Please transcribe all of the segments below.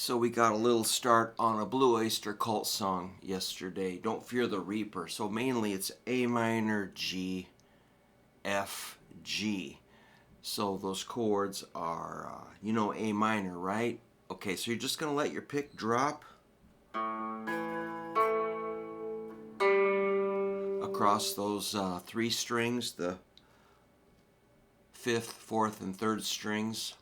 So we got a little start on a Blue Oyster cult song yesterday, Don't Fear the Reaper. So mainly it's A minor, G, F, G. So those chords are, A minor, right? Okay, so you're just going to let your pick drop across those three strings, the fifth, fourth, and third strings.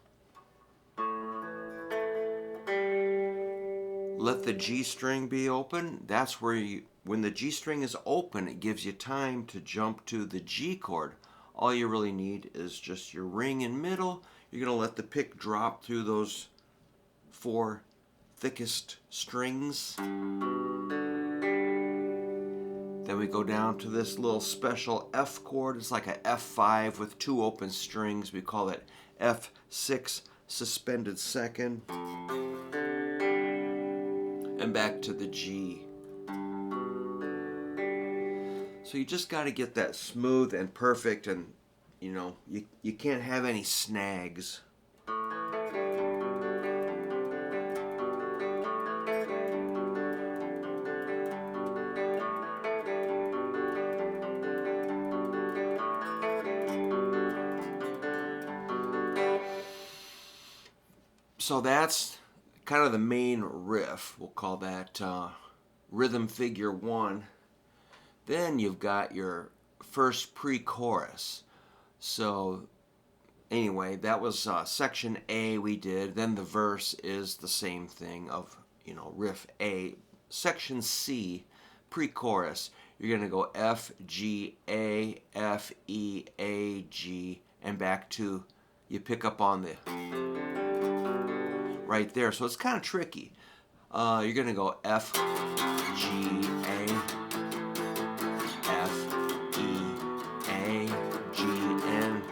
Let the G string be open. That's where when the G string is open, it gives you time to jump to the G chord. All you really need is just your ring in middle. You're going to let the pick drop through those four thickest strings. Then we go down to this little special F chord. It's like a F5 with two open strings. We call it F6 suspended second. And back to the G. So you just got to get that smooth and perfect, and you can't have any snags. So that's kind of the main riff. We'll call that rhythm figure 1. Then you've got your first pre-chorus. So anyway, that was section A we did. Then the verse is the same thing of, riff A. Section C, pre-chorus, you're going to go F, G, A, F, E, A, G, and back to, you pick up on the right there. So it's kind of tricky. You're going to go F, G, A, F, E, A, G, N.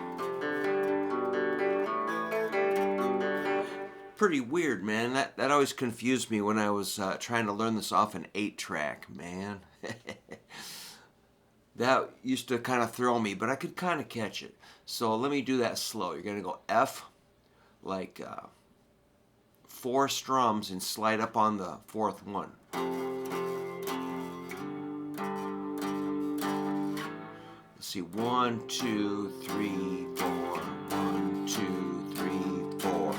Pretty weird, man. That always confused me when I was trying to learn this off an 8-track, man. That used to kind of throw me, but I could kind of catch it. So let me do that slow. You're going to go F, like 4 strums, and slide up on the 4th one. Let's see, 1, 2, 3, 4. 1, 2, 3, 4.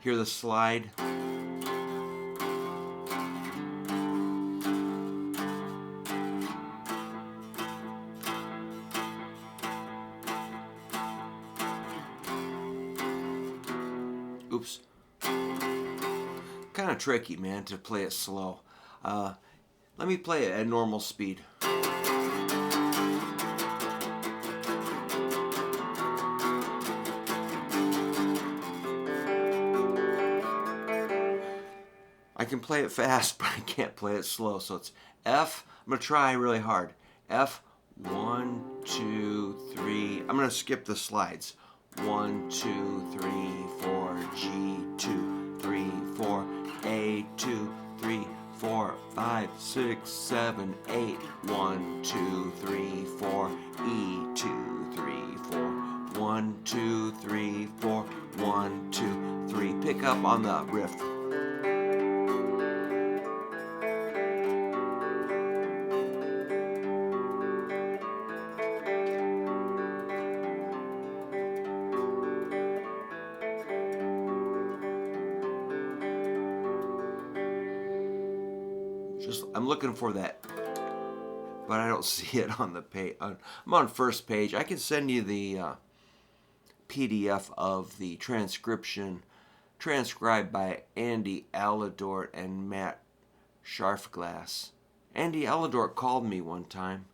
Hear the slide? Oops. Kind of tricky, man, to play it slow. Let me play it at normal speed. I can play it fast, but I can't play it slow. So it's F. I'm going to try really hard. F, 1, 2, 3. I'm going to skip the slides. 1, 2, 3, 4, G, 2, 3, 4, A, 2, 3, 4, 5, 6, 7, 8. 1, 2, 3, 4, E, 2, 3, 4. 1, 2, 3, 4. 1, 2, 3. Pick up on the riff. I'm looking for that, but I don't see it on the page. I'm on first page. I can send you the PDF of the transcription transcribed by Andy Aladort and Matt Scharfglass. Andy Aladort called me one time,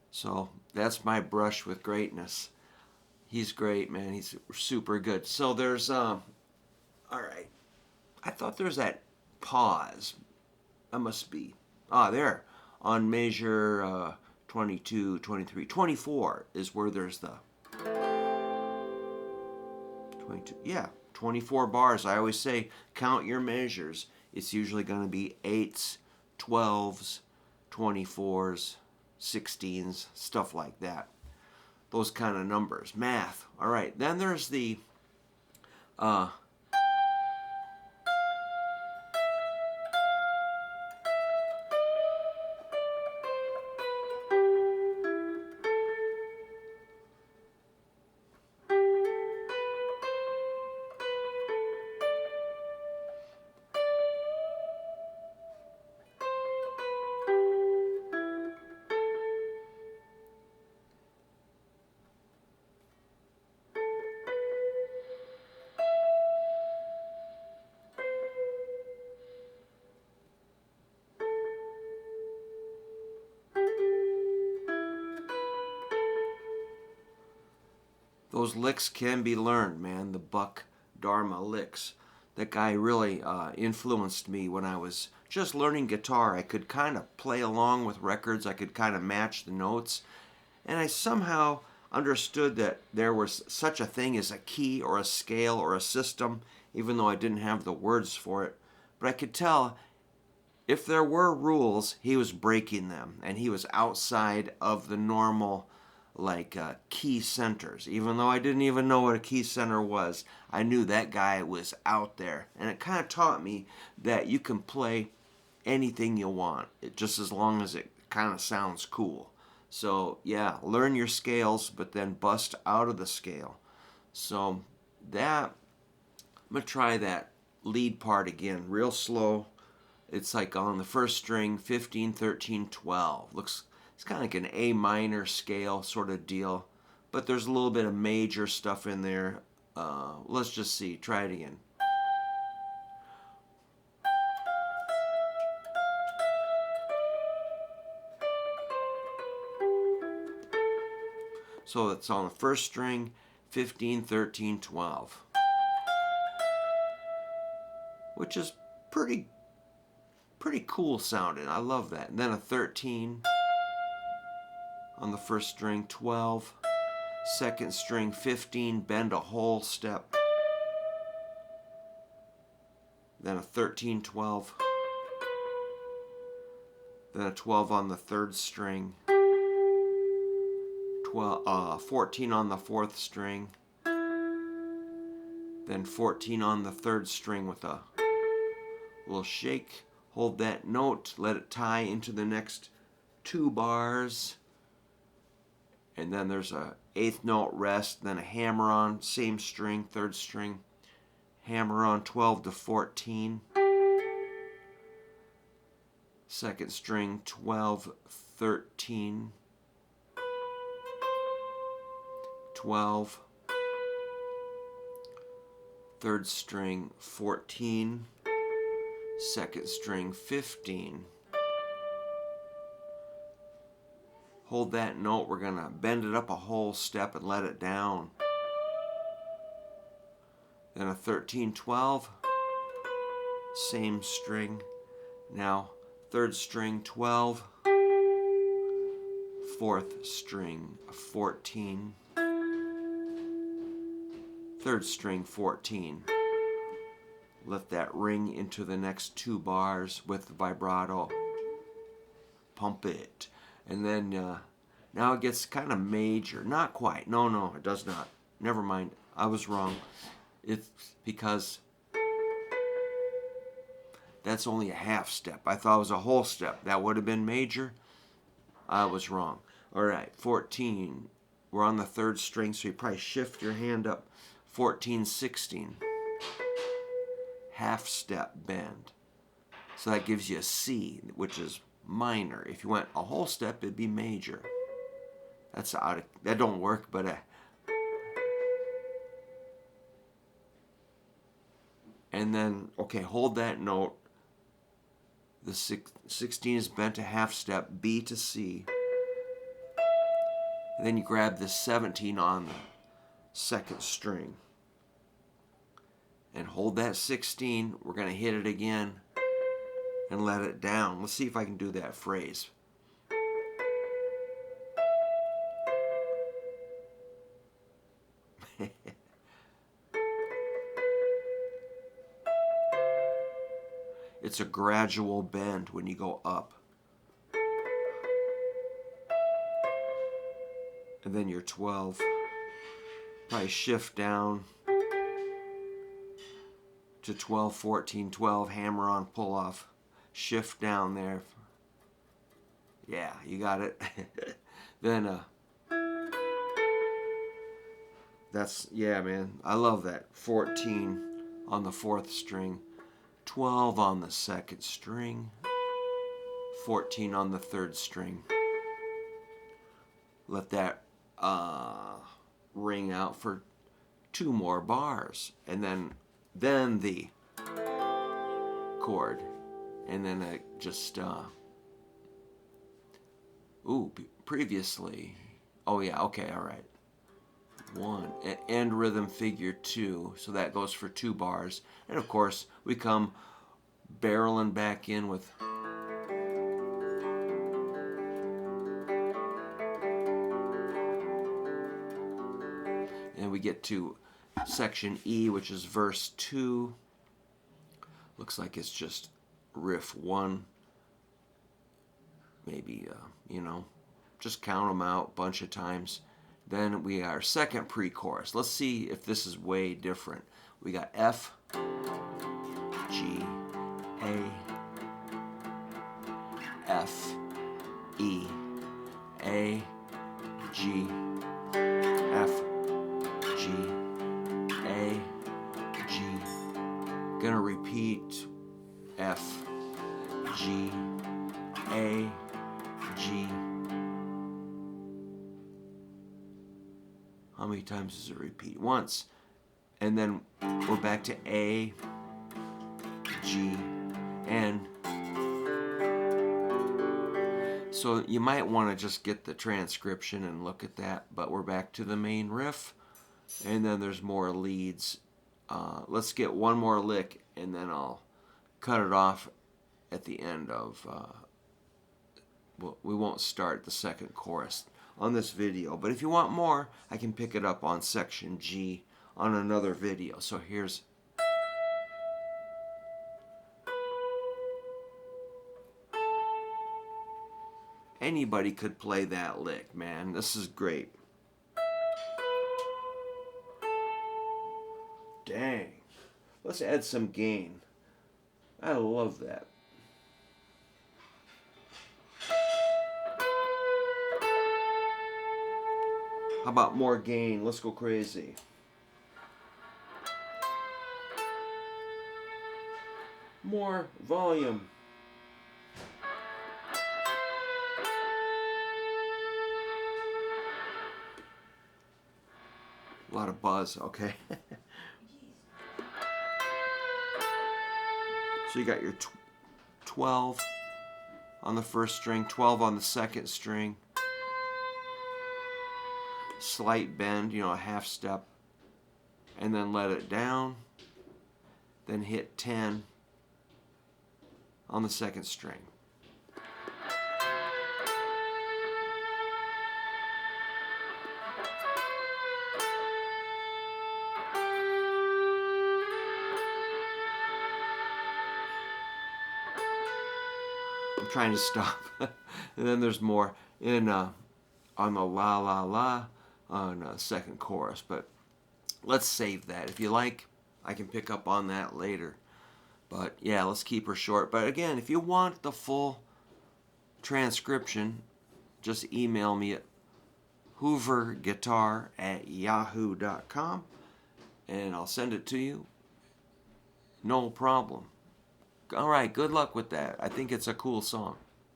so that's my brush with greatness. He's great, man. He's super good. So there's, all right. I thought there's that pause. That must be, there, on measure 22, 23, 24 is where there's the 22, 24 bars. I always say count your measures. It's usually going to be 8s, 12s, 24s, 16s, stuff like that. Those kind of numbers. Math. All right. Then there's the those licks can be learned, man. The Buck Dharma licks. That guy really influenced me when I was just learning guitar. I could kind of play along with records. I could kind of match the notes. And I somehow understood that there was such a thing as a key or a scale or a system, even though I didn't have the words for it. But I could tell if there were rules, he was breaking them. And he was outside of the normal key centers. Even though I didn't even know what a key center was, I knew that guy was out there. And it kind of taught me that you can play anything you want, just as long as it kind of sounds cool. So yeah, learn your scales, but then bust out of the scale. So that, I'm going to try that lead part again, real slow. It's like on the first string, 15, 13, 12. It's kind of like an A minor scale sort of deal, but there's a little bit of major stuff in there. Let's just see. Try it again. So it's on the first string, 15, 13, 12, which is pretty cool sounding. I love that. And then a 13 on the first string, 12, second string, 15, bend a whole step, then a 13, 12, then a 12 on the third string, 14 on the fourth string, then 14 on the third string with a little shake. Hold that note, let it tie into the next 2 bars, and then there's a 8th note rest, then a hammer on, same string, third string, hammer on 12 to 14, second string 12, 13, 12, third string 14, second string 15. Hold that note, we're going to bend it up a whole step and let it down. Then a 13, 12, same string. Now third string 12, fourth string 14, third string 14. Let that ring into the next 2 bars with vibrato. Pump it. And then now it gets kind of major. Not quite. No, it does not. Never mind. I was wrong. It's because that's only a half step. I thought it was a whole step. That would have been major. I was wrong. All right, 14. We're on the third string, so you probably shift your hand up. 14, 16. Half step bend. So that gives you a C, which is minor. If you went a whole step, it'd be major. That don't work, but and then okay, hold that note. The 16 is bent a half step, B to C. And then you grab the 17 on the second string and hold that 16. We're going to hit it again and let it down. Let's see if I can do that phrase. It's a gradual bend when you go up. And then your 12. Probably shift down to 12, 14, 12, hammer on, pull off. Shift down there. Yeah, you got it. Then yeah, man, I love that. 14 on the fourth string, 12 on the second string, 14 on the third string. Let that ring out for 2 more bars, and then the chord, and then just previously. Oh yeah, okay, all right. 1, and rhythm figure 2, so that goes for 2 bars. And of course, we come barreling back in with and we get to section E, which is verse 2. Looks like it's just riff 1. Maybe, just count them out a bunch of times. Then we got our second pre-chorus. Let's see if this is way different. We got F, G, A, F, E, A, G, F, G, A, G. Gonna repeat F, G, A, G. How many times does it repeat? Once. And then we're back to A, G, and so you might want to just get the transcription and look at that, but we're back to the main riff, and then there's more leads. Let's get one more lick, and then I'll cut it off at the end of, we won't start the second chorus on this video, but if you want more, I can pick it up on section G on another video. So here's anybody could play that lick, man. This is great. Dang. Let's add some gain. I love that. How about more gain? Let's go crazy. More volume. A lot of buzz, okay. So you got your 12 on the first string, 12 on the second string. Slight bend, a half step, and then let it down, then hit 10 on the second string. I'm trying to stop. And then there's more in on the la la la on second chorus, but let's save that. If you like, I can pick up on that later. But yeah, let's keep her short. But again, if you want the full transcription, just email me at hooverguitar@yahoo.com and I'll send it to you. No problem. All right, good luck with that. I think it's a cool song.